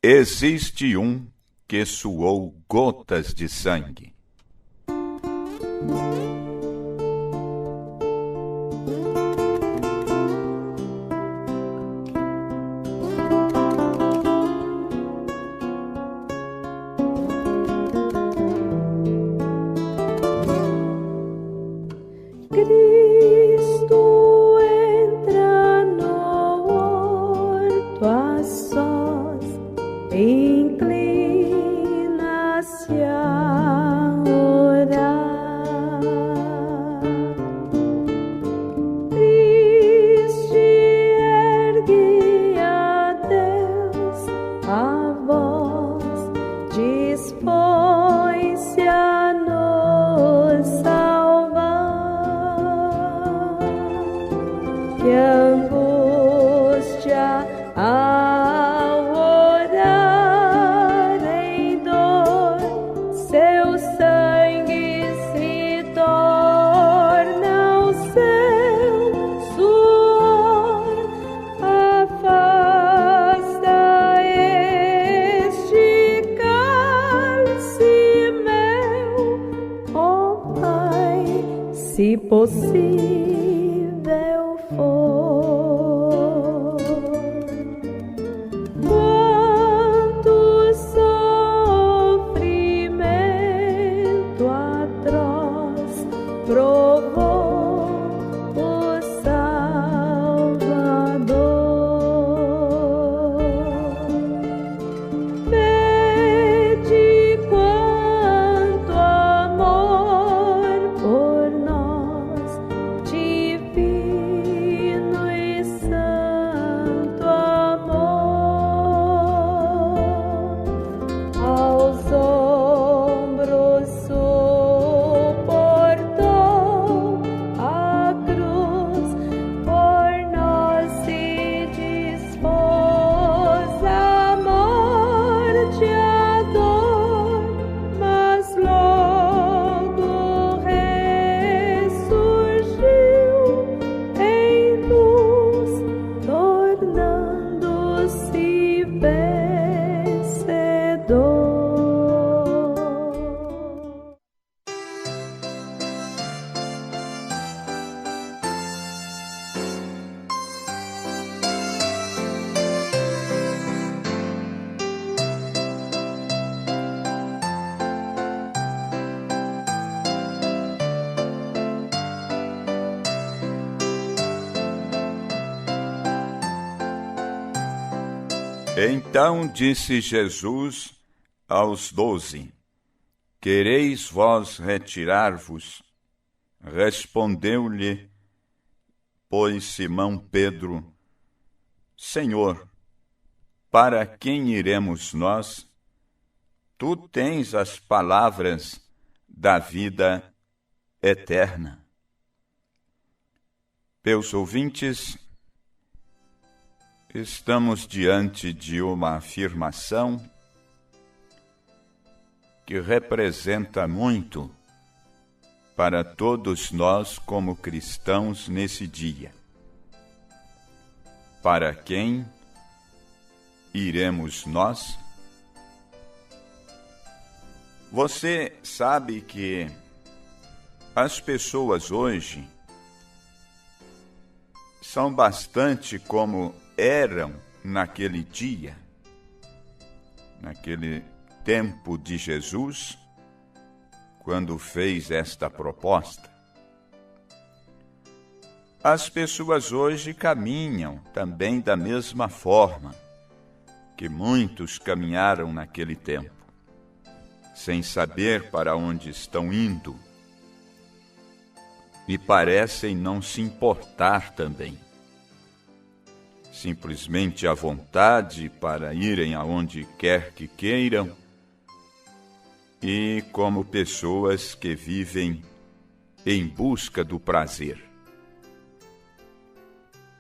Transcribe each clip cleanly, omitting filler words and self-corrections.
Existe um que suou gotas de sangue. Cristo entra no horto a sós, inclina-se a orar. Triste ergue a Deus a voz, dispõe-se a nos salvar. Que angústia ao orar em dor, seu sangue se torna o seu suor. Afasta este cálice meu, ó Pai, se possível for. Quanto sofrimento atroz provou o Salvador. Vede quanto amor por nós, divino e santo amor. Aos ombros suportou a cruz, por nós se dispôs a morte, a dor, mas logo ressurgiu em luz, tornando-se vencedor. Então disse Jesus aos 12: Quereis vós retirar-vos? Respondeu-lhe, pois, Simão Pedro: Senhor, para quem iremos nós? Tu tens as palavras da vida eterna. Meus ouvintes, estamos diante de uma afirmação que representa muito para todos nós como cristãos nesse dia. Para quem iremos nós? Você sabe que as pessoas hoje são bastante como eram naquele dia, naquele tempo de Jesus, quando fez esta proposta. As pessoas hoje caminham também da mesma forma que muitos caminharam naquele tempo, sem saber para onde estão indo, e parecem não se importar também. Simplesmente à vontade para irem aonde quer que queiram, e como pessoas que vivem em busca do prazer.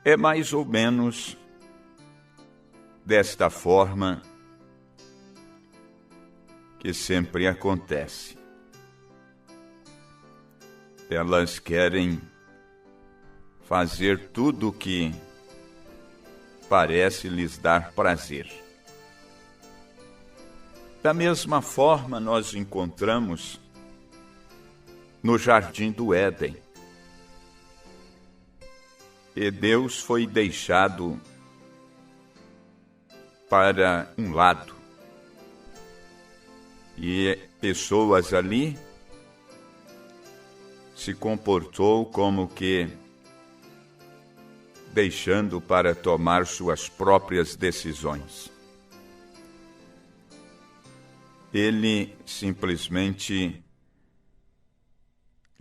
É mais ou menos desta forma que sempre acontece. Elas querem fazer tudo o que parece lhes dar prazer. Da mesma forma, nós encontramos no jardim do Éden. E Deus foi deixado para um lado. E pessoas ali se comportou como que deixando para tomar suas próprias decisões. Ele simplesmente,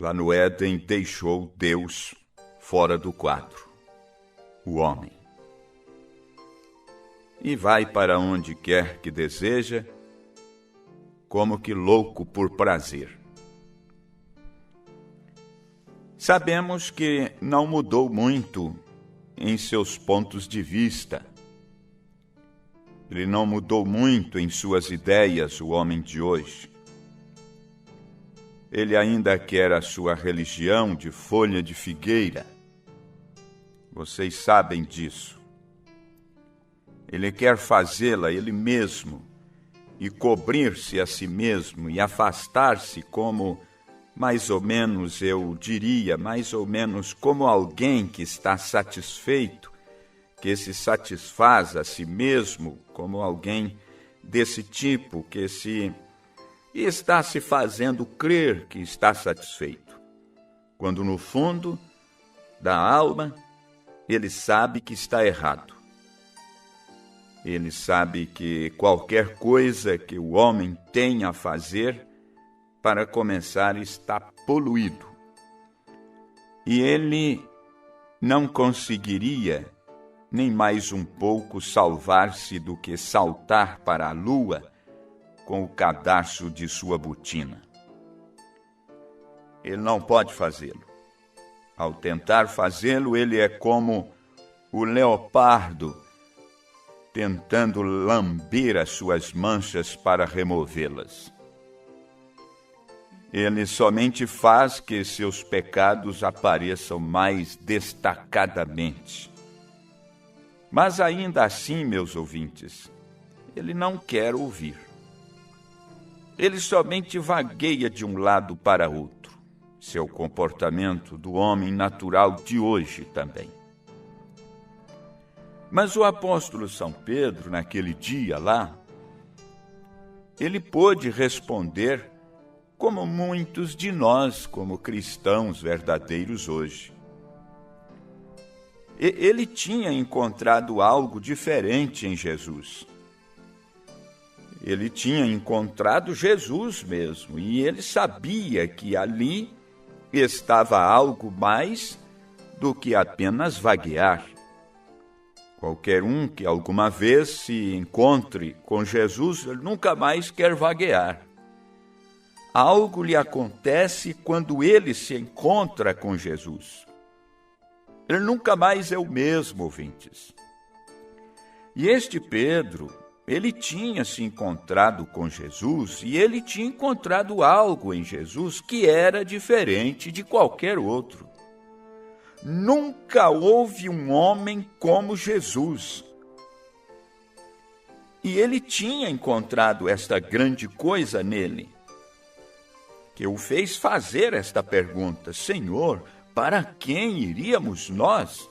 lá no Éden, deixou Deus fora do quadro, o homem. E vai para onde quer que deseja, como que louco por prazer. Sabemos que não mudou muito em seus pontos de vista. Ele não mudou muito em suas ideias, o homem de hoje. Ele ainda quer a sua religião de folha de figueira. Vocês sabem disso. Ele quer fazê-la ele mesmo e cobrir-se a si mesmo e afastar-se como, mais ou menos, eu diria, mais ou menos como alguém que está satisfeito, que se satisfaz a si mesmo, como alguém desse tipo, que está se fazendo crer que está satisfeito, quando no fundo da alma ele sabe que está errado. Ele sabe que qualquer coisa que o homem tenha a fazer, para começar, está poluído. E ele não conseguiria nem mais um pouco salvar-se do que saltar para a lua com o cadarço de sua botina. Ele não pode fazê-lo. Ao tentar fazê-lo, ele é como o leopardo tentando lamber as suas manchas para removê-las. Ele somente faz que seus pecados apareçam mais destacadamente. Mas ainda assim, meus ouvintes, ele não quer ouvir. Ele somente vagueia de um lado para outro. Seu comportamento do homem natural de hoje também. Mas o apóstolo São Pedro, naquele dia lá, ele pôde responder como muitos de nós, como cristãos verdadeiros hoje. Ele tinha encontrado algo diferente em Jesus. Ele tinha encontrado Jesus mesmo, e ele sabia que ali estava algo mais do que apenas vaguear. Qualquer um que alguma vez se encontre com Jesus, ele nunca mais quer vaguear. Algo lhe acontece quando ele se encontra com Jesus. Ele nunca mais é o mesmo, ouvintes. E este Pedro, ele tinha se encontrado com Jesus e ele tinha encontrado algo em Jesus que era diferente de qualquer outro. Nunca houve um homem como Jesus. E ele tinha encontrado esta grande coisa nele, que o fez fazer esta pergunta: Senhor, para quem iríamos nós?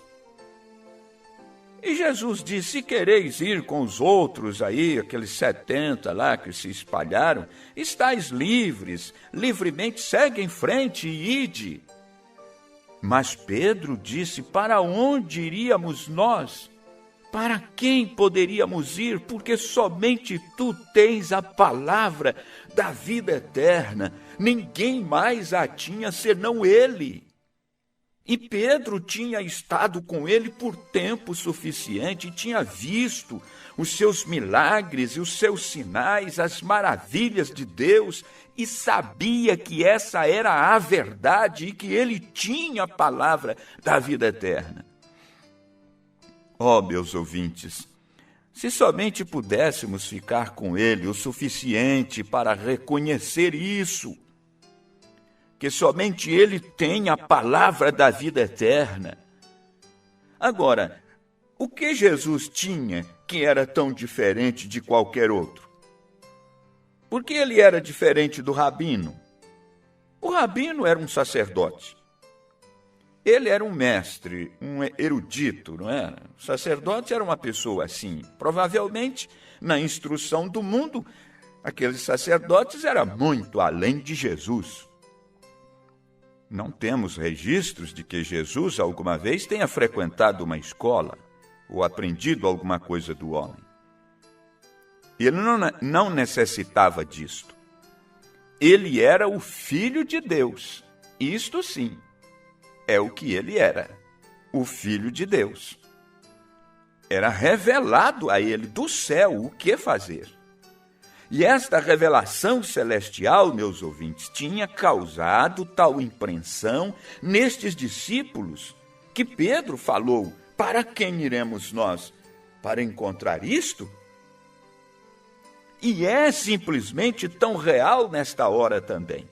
E Jesus disse: se quereis ir com os outros aí, aqueles 70 lá que se espalharam, estáis livres, livremente segue em frente e ide. Mas Pedro disse: para onde iríamos nós? Para quem poderíamos ir? Porque somente tu tens a palavra da vida eterna. Ninguém mais a tinha senão ele. E Pedro tinha estado com ele por tempo suficiente e tinha visto os seus milagres e os seus sinais, as maravilhas de Deus, e sabia que essa era a verdade e que ele tinha a palavra da vida eterna. Oh, meus ouvintes, se somente pudéssemos ficar com ele o suficiente para reconhecer isso, que somente ele tem a palavra da vida eterna. Agora, o que Jesus tinha que era tão diferente de qualquer outro? Porque ele era diferente do rabino. O rabino era um sacerdote. Ele era um mestre, um erudito, não era? O sacerdote era uma pessoa assim. Provavelmente, na instrução do mundo, aqueles sacerdotes eram muito além de Jesus. Não temos registros de que Jesus alguma vez tenha frequentado uma escola ou aprendido alguma coisa do homem. Ele não necessitava disto. Ele era o Filho de Deus. Isto sim, é o que ele era, o Filho de Deus. Era revelado a ele do céu o que fazer. E esta revelação celestial, meus ouvintes, tinha causado tal impressão nestes discípulos que Pedro falou: para quem iremos nós? Para encontrar isto? E é simplesmente tão real nesta hora também.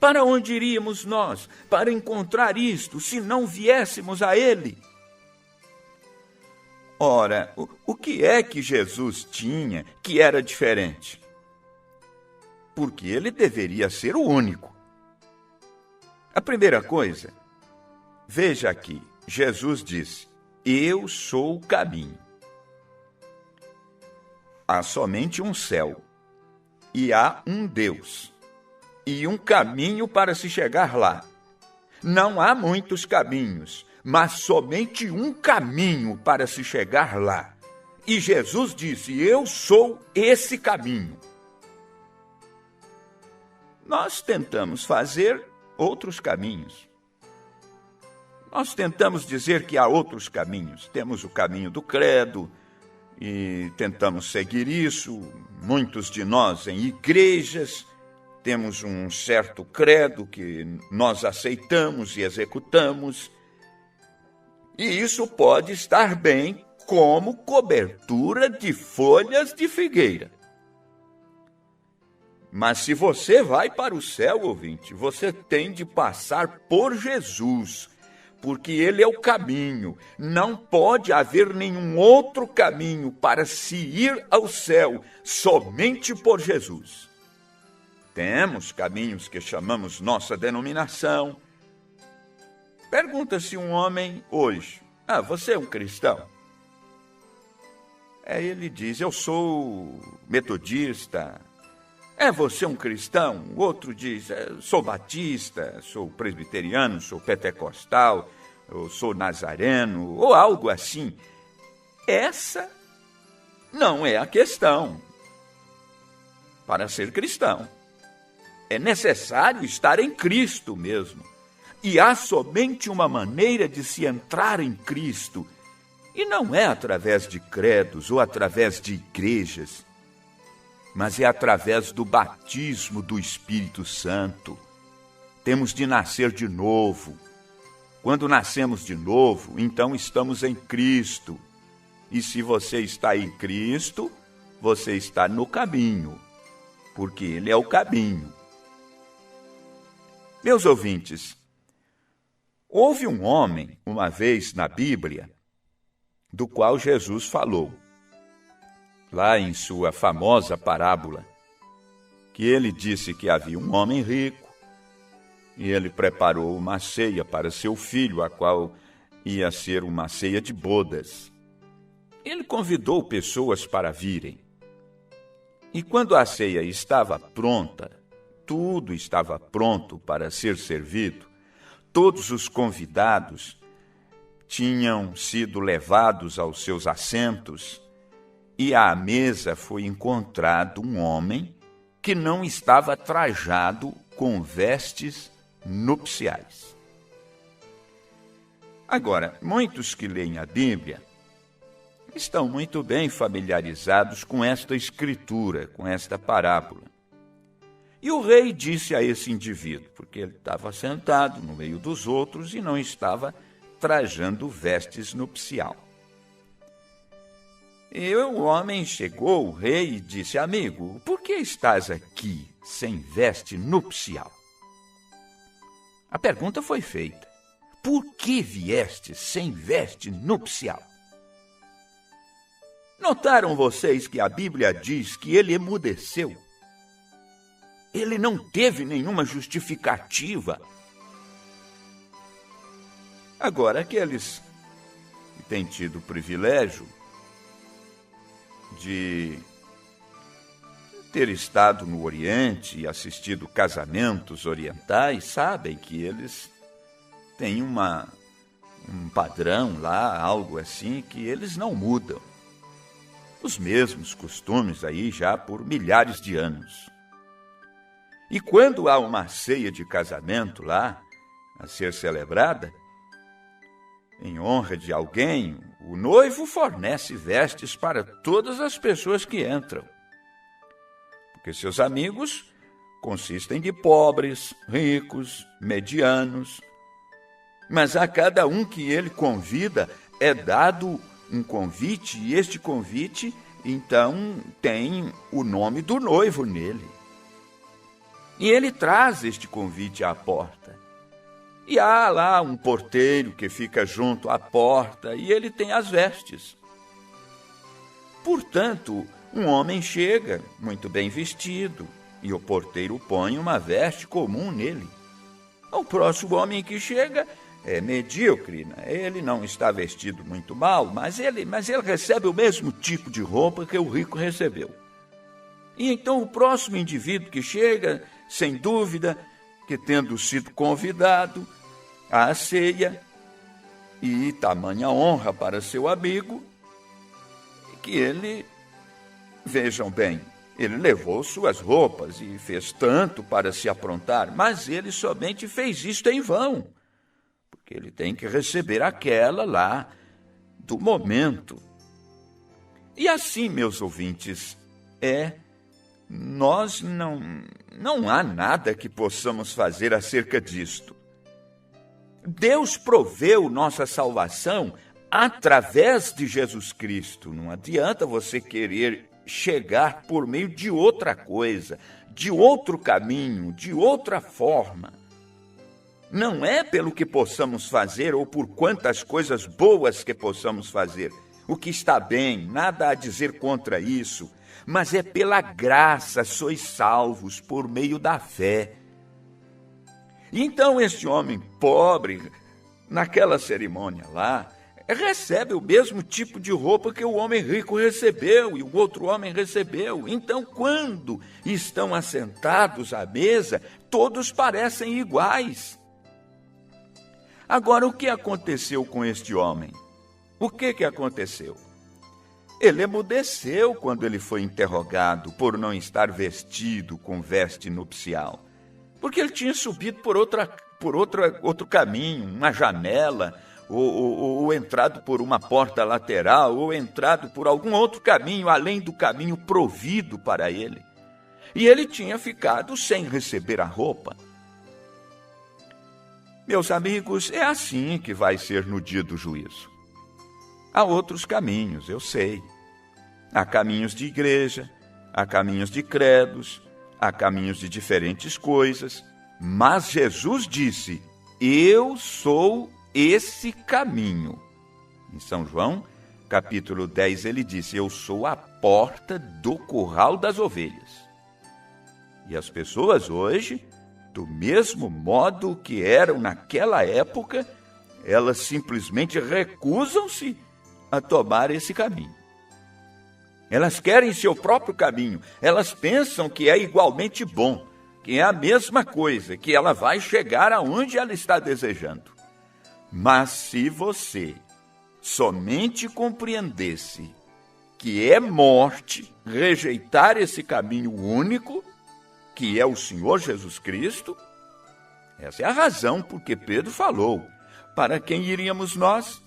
Para onde iríamos nós para encontrar isto, se não viéssemos a ele? Ora, o que é que Jesus tinha que era diferente? Porque ele deveria ser o único. A primeira coisa, veja aqui, Jesus disse: eu sou o caminho. Há somente um céu, e há um Deus, e um caminho para se chegar lá. Não há muitos caminhos, mas somente um caminho para se chegar lá. E Jesus disse: eu sou esse caminho. Nós tentamos fazer outros caminhos. Nós tentamos dizer que há outros caminhos. Temos o caminho do credo, e tentamos seguir isso. Muitos de nós em igrejas temos um certo credo que nós aceitamos e executamos. E isso pode estar bem como cobertura de folhas de figueira. Mas se você vai para o céu, ouvinte, você tem de passar por Jesus, porque ele é o caminho. Não pode haver nenhum outro caminho para se ir ao céu, somente por Jesus. Temos caminhos que chamamos nossa denominação. Pergunta-se um homem hoje: você é um cristão? Ele diz: eu sou metodista. Você um cristão? O outro diz: sou batista, sou presbiteriano, sou pentecostal, eu sou nazareno, ou algo assim. Essa não é a questão. Para ser cristão, é necessário estar em Cristo mesmo. E há somente uma maneira de se entrar em Cristo. E não é através de credos ou através de igrejas, mas é através do batismo do Espírito Santo. Temos de nascer de novo. Quando nascemos de novo, então estamos em Cristo. E se você está em Cristo, você está no caminho, porque Ele é o caminho. Meus ouvintes, houve um homem, uma vez na Bíblia, do qual Jesus falou, lá em sua famosa parábola, que ele disse que havia um homem rico, e ele preparou uma ceia para seu filho, a qual ia ser uma ceia de bodas. Ele convidou pessoas para virem. E quando a ceia estava pronta, tudo estava pronto para ser servido, todos os convidados tinham sido levados aos seus assentos, e à mesa foi encontrado um homem que não estava trajado com vestes nupciais. Agora, muitos que leem a Bíblia estão muito bem familiarizados com esta escritura, com esta parábola. E o rei disse a esse indivíduo, porque ele estava sentado no meio dos outros e não estava trajando vestes nupcial. E o homem chegou, o rei, e disse: amigo, por que estás aqui sem veste nupcial? A pergunta foi feita: por que vieste sem veste nupcial? Notaram vocês que a Bíblia diz que ele emudeceu? Ele não teve nenhuma justificativa. Agora, aqueles que têm tido o privilégio de ter estado no Oriente e assistido casamentos orientais, sabem que eles têm um padrão lá, algo assim, que eles não mudam. Os mesmos costumes aí já por milhares de anos. E quando há uma ceia de casamento lá, a ser celebrada, em honra de alguém, o noivo fornece vestes para todas as pessoas que entram. Porque seus amigos consistem de pobres, ricos, medianos. Mas a cada um que ele convida é dado um convite, e este convite, então, tem o nome do noivo nele. E ele traz este convite à porta. E há lá um porteiro que fica junto à porta e ele tem as vestes. Portanto, um homem chega, muito bem vestido, e o porteiro põe uma veste comum nele. O próximo homem que chega é medíocre, né? Ele não está vestido muito mal, mas ele recebe o mesmo tipo de roupa que o rico recebeu. E então o próximo indivíduo que chega, sem dúvida, que tendo sido convidado à ceia, e tamanha honra para seu amigo, que ele, vejam bem, ele levou suas roupas e fez tanto para se aprontar, mas ele somente fez isto em vão, porque ele tem que receber aquela lá do momento. E assim, meus ouvintes, nós não há nada que possamos fazer acerca disto. Deus proveu nossa salvação através de Jesus Cristo. Não adianta você querer chegar por meio de outra coisa, de outro caminho, de outra forma. Não é pelo que possamos fazer ou por quantas coisas boas que possamos fazer. O que está bem, nada a dizer contra isso, mas é pela graça sois salvos por meio da fé. E então este homem pobre, naquela cerimônia lá, recebe o mesmo tipo de roupa que o homem rico recebeu e o outro homem recebeu. Então, quando estão assentados à mesa, todos parecem iguais. Agora, o que aconteceu com este homem? O que aconteceu? Ele emudeceu quando ele foi interrogado por não estar vestido com veste nupcial, porque ele tinha subido por outro caminho, uma janela, ou entrado por uma porta lateral, ou entrado por algum outro caminho, além do caminho provido para ele. E ele tinha ficado sem receber a roupa. Meus amigos, é assim que vai ser no dia do juízo. Há outros caminhos, eu sei. Há caminhos de igreja, há caminhos de credos, há caminhos de diferentes coisas, mas Jesus disse, eu sou esse caminho. Em São João, capítulo 10, ele disse, eu sou a porta do curral das ovelhas. E as pessoas hoje, do mesmo modo que eram naquela época, elas simplesmente recusam-se a tomar esse caminho. Elas querem seu próprio caminho, elas pensam que é igualmente bom, que é a mesma coisa, que ela vai chegar aonde ela está desejando. Mas se você somente compreendesse que é morte rejeitar esse caminho único, que é o Senhor Jesus Cristo, essa é a razão por que Pedro falou, para quem iríamos nós?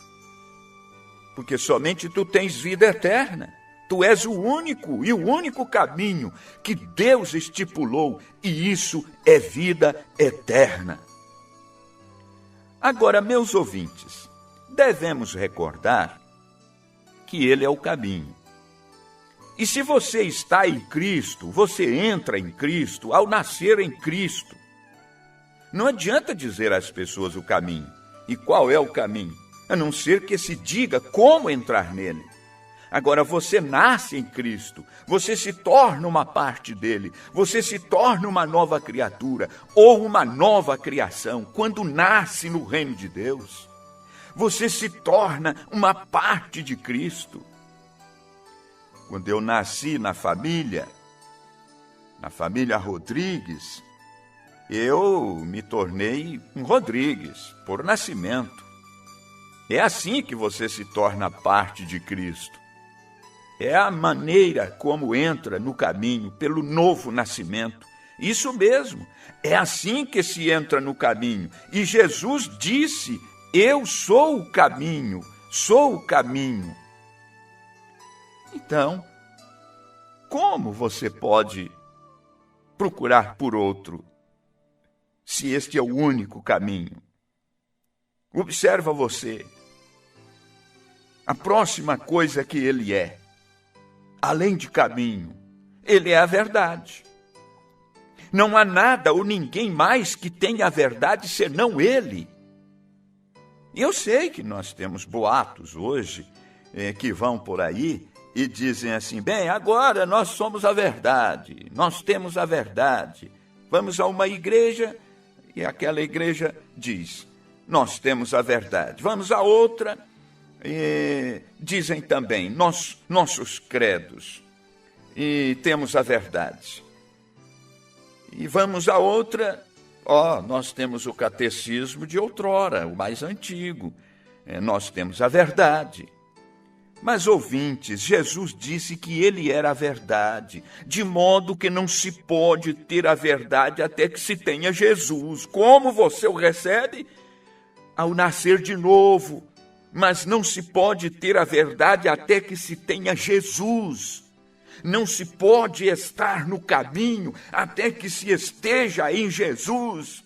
Porque somente tu tens vida eterna. Tu és o único e o único caminho que Deus estipulou, e isso é vida eterna. Agora, meus ouvintes, devemos recordar que Ele é o caminho. E se você está em Cristo, você entra em Cristo ao nascer em Cristo. Não adianta dizer às pessoas o caminho. E qual é o caminho? A não ser que se diga como entrar nele. Agora, você nasce em Cristo, você se torna uma parte dele, você se torna uma nova criatura ou uma nova criação. Quando nasce no reino de Deus, você se torna uma parte de Cristo. Quando eu nasci na família Rodrigues, eu me tornei um Rodrigues, por nascimento. É assim que você se torna parte de Cristo. É a maneira como entra no caminho, pelo novo nascimento. Isso mesmo, é assim que se entra no caminho. E Jesus disse, eu sou o caminho, sou o caminho. Então, como você pode procurar por outro, se este é o único caminho? Observa você. A próxima coisa que ele é, além de caminho, ele é a verdade. Não há nada ou ninguém mais que tenha a verdade senão ele. E eu sei que nós temos boatos hoje que vão por aí e dizem assim, bem, agora nós somos a verdade, nós temos a verdade. Vamos a uma igreja e aquela igreja diz, nós temos a verdade. Vamos a outra e dizem também, nossos credos, e temos a verdade. E vamos a outra, nós temos o catecismo de outrora, o mais antigo, nós temos a verdade. Mas, ouvintes, Jesus disse que ele era a verdade, de modo que não se pode ter a verdade até que se tenha Jesus. Como você o recebe? Ao nascer de novo. Mas não se pode ter a verdade até que se tenha Jesus. Não se pode estar no caminho até que se esteja em Jesus.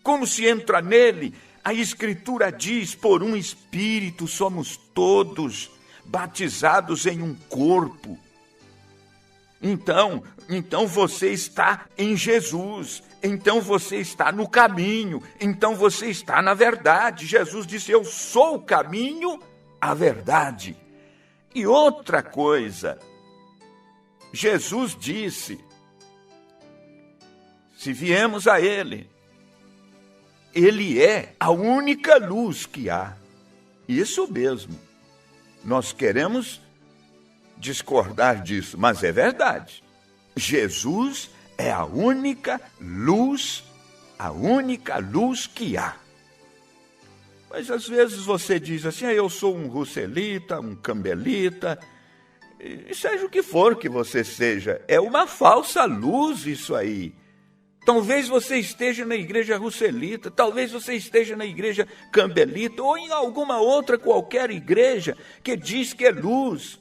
Como se entra nele? A Escritura diz, por um Espírito somos todos batizados em um corpo. Então você está em Jesus, então você está no caminho, então você está na verdade. Jesus disse, eu sou o caminho, a verdade. E outra coisa, Jesus disse, se viemos a ele, ele é a única luz que há. Isso mesmo. Nós queremos discordar disso, mas é verdade. Jesus é a única luz que há. Mas às vezes você diz assim, eu sou um russelita, um campbellita, e seja o que for que você seja, é uma falsa luz isso aí. Talvez você esteja na igreja russelita, talvez você esteja na igreja campbellita, ou em alguma outra qualquer igreja que diz que é luz.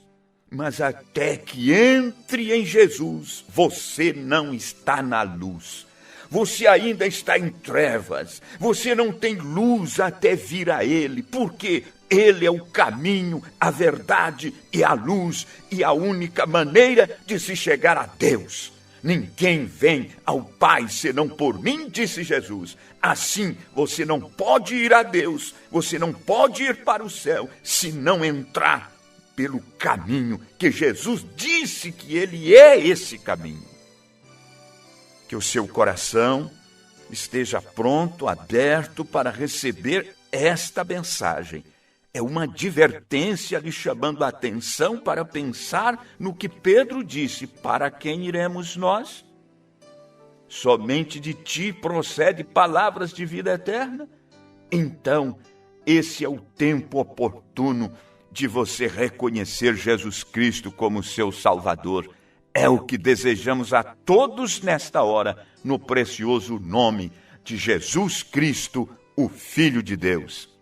Mas até que entre em Jesus, você não está na luz. Você ainda está em trevas. Você não tem luz até vir a Ele, porque Ele é o caminho, a verdade e a luz, e a única maneira de se chegar a Deus. Ninguém vem ao Pai senão por mim, disse Jesus. Assim, você não pode ir a Deus, você não pode ir para o céu, se não entrar pelo caminho que Jesus disse que Ele é esse caminho. Que o seu coração esteja pronto, aberto para receber esta mensagem. É uma advertência lhe chamando a atenção para pensar no que Pedro disse. Para quem iremos nós? Somente de ti procede palavras de vida eterna? Então, esse é o tempo oportuno de você reconhecer Jesus Cristo como seu Salvador. É o que desejamos a todos nesta hora, no precioso nome de Jesus Cristo, o Filho de Deus.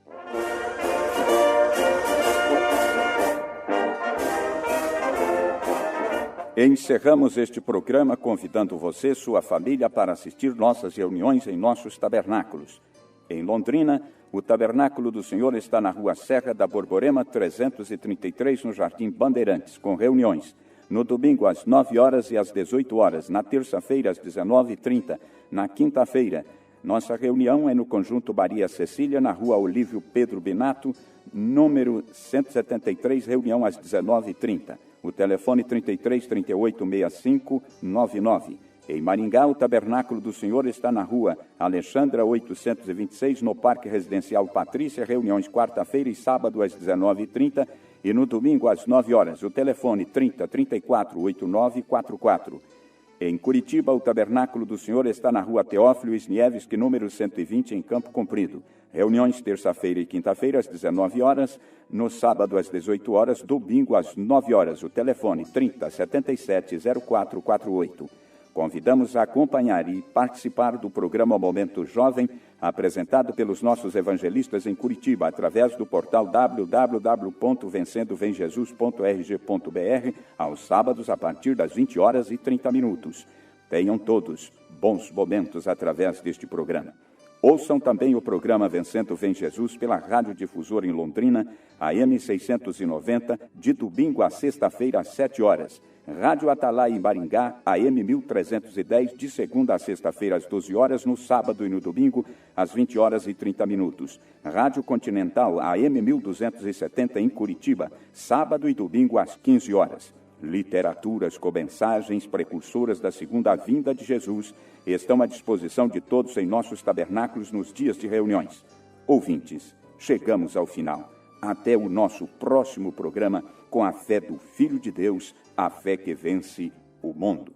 Encerramos este programa convidando você e sua família para assistir nossas reuniões em nossos tabernáculos. Em Londrina, o Tabernáculo do Senhor está na Rua Serra da Borborema, 333, no Jardim Bandeirantes, com reuniões. No domingo, às 9 horas e às 18 horas. Na terça-feira, às 19h30. Na quinta-feira, Nossa reunião é no Conjunto Maria Cecília, na Rua Olívio Pedro Binato, número 173, reunião às 19h30. O telefone 33 38 65 99. Em Maringá, o Tabernáculo do Senhor está na Rua Alexandra 826, no Parque Residencial Patrícia, reuniões quarta-feira e sábado às 19h30 e no domingo às 9 horas. O telefone 30 34 8944. Em Curitiba, o Tabernáculo do Senhor está na Rua Teófilo Wisniewski, número 120, em Campo Comprido. Reuniões terça-feira e quinta-feira às 19 horas, no sábado às 18 horas, domingo às 9 horas. O telefone 30 77 0448. Convidamos a acompanhar e participar do programa Momento Jovem, apresentado pelos nossos evangelistas em Curitiba, através do portal www.vencendovemjesus.rg.br, aos sábados a partir das 20 horas e 30 minutos. Tenham todos bons momentos através deste programa. Ouçam também o programa Vencendo Vem Jesus pela Rádio Difusora em Londrina, AM 690, de domingo a sexta-feira às 7 horas. Rádio Atalaia em Maringá, AM 1310, de segunda a sexta-feira às 12 horas, no sábado e no domingo, às 20 horas e 30 minutos. Rádio Continental, AM 1270, em Curitiba, sábado e domingo às 15 horas. Literaturas com mensagens precursoras da segunda vinda de Jesus estão à disposição de todos em nossos tabernáculos nos dias de reuniões. Ouvintes, chegamos ao final. Até o nosso próximo programa, com a fé do Filho de Deus, a fé que vence o mundo.